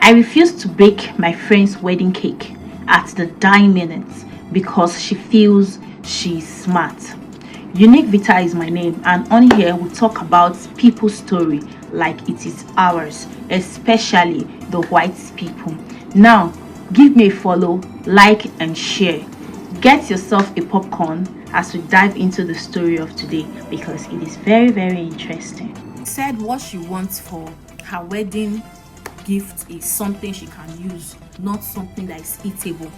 I refused to bake my friend's wedding cake at the dying minute because she feels she's smart. Unique Vita is my name, and on here we talk about people's story like it is ours, especially the white people. Now, give me a follow, like, and share. Get yourself a popcorn as we dive into the story of today because it is very, very interesting. Said what she wants for her wedding gift is something she can use, not something that is eatable.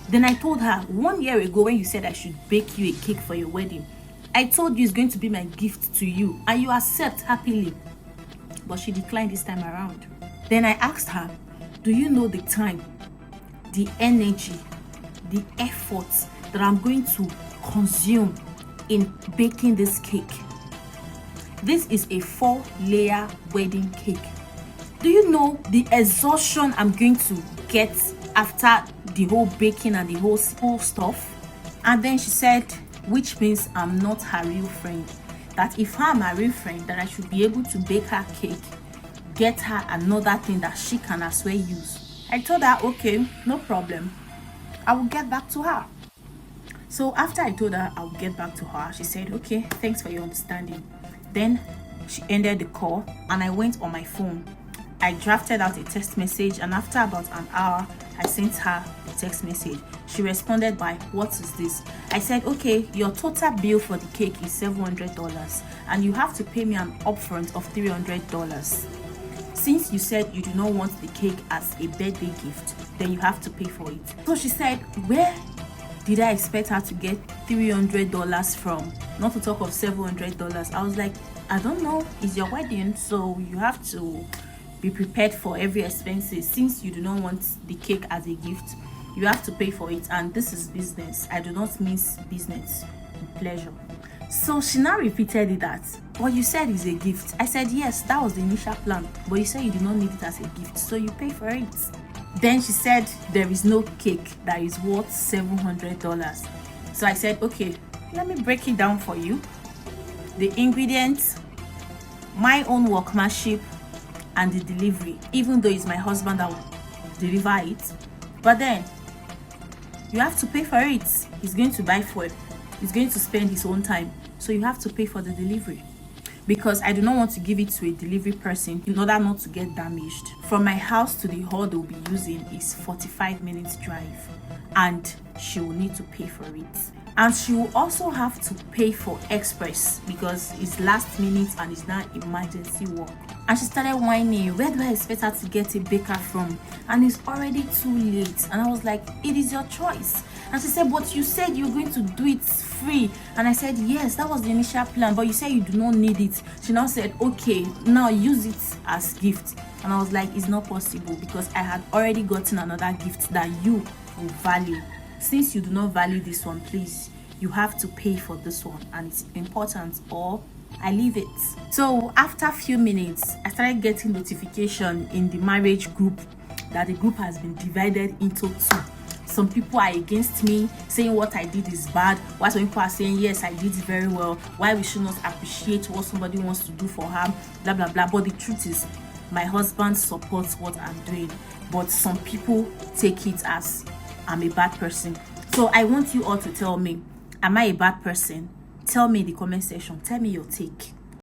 Then I told her 1 year ago when you said I should bake you a cake for your wedding, I told you it's going to be my gift to you and you accept happily. But she declined this time around. Then I asked her, do you know the time, the energy, the effort that I'm going to consume in baking this cake? This is a 4-layer wedding cake. Do you know the exhaustion I'm going to get after the whole baking and the whole stuff? And then she said, which means I'm not her real friend. That if I'm a real friend, that I should be able to bake her cake, get her another thing that she can as well use. I told her, okay, no problem. I will get back to her. So after I told her I would get back to her, she said, okay, thanks for your understanding. Then she ended the call and I went on my phone. I drafted out a text message, and after about an hour, I sent her a text message. She responded by, what is this? I said, okay, your total bill for the cake is $700 and you have to pay me an upfront of $300. Since you said you do not want the cake as a birthday gift, then you have to pay for it. So she said, where did I expect her to get $300 from? Not to talk of $700. I was like, I don't know, it's your wedding, so you have to be prepared for every expenses. Since you do not want the cake as a gift, you have to pay for it, and this is business. I do not miss business with pleasure. So she now repeated it that, but you said it's a gift. I said, yes, that was the initial plan, but you said you did not need it as a gift, so you pay for it. Then she said there is no cake that is worth $700. So I said, okay, let me break it down for you. The ingredients, my own workmanship, and the delivery, even though it's my husband that will deliver it. But then you have to pay for it. He's going to buy food. He's going to spend his own time. So you have to pay for the delivery. Because I do not want to give it to a delivery person in order not to get damaged. From my house to the hall they'll be using is 45 minutes drive. And she will need to pay for it. And she will also have to pay for express because it's last minute and it's not emergency work. And she started whining, where do I expect her to get a baker from? And it's already too late. And I was like, it is your choice. And she said, but you said you were going to do it free. And I said, yes, that was the initial plan, but you said you do not need it. She now said, okay, now use it as gift. And I was like, it's not possible because I had already gotten another gift that you will value. Since you do not value this one, please, you have to pay for this one, and it's important, or I leave it. So after a few minutes, I started getting notification in the marriage group that the group has been divided into two. Some people are against me, saying what I did is bad, while some people are saying yes, I did it very well, why we should not appreciate what somebody wants to do for her, blah blah blah. But the truth is, my husband supports what I'm doing, but some people take it as I'm a bad person. So I want you all to tell me, am I a bad person? Tell me in the comment section. Tell me your take.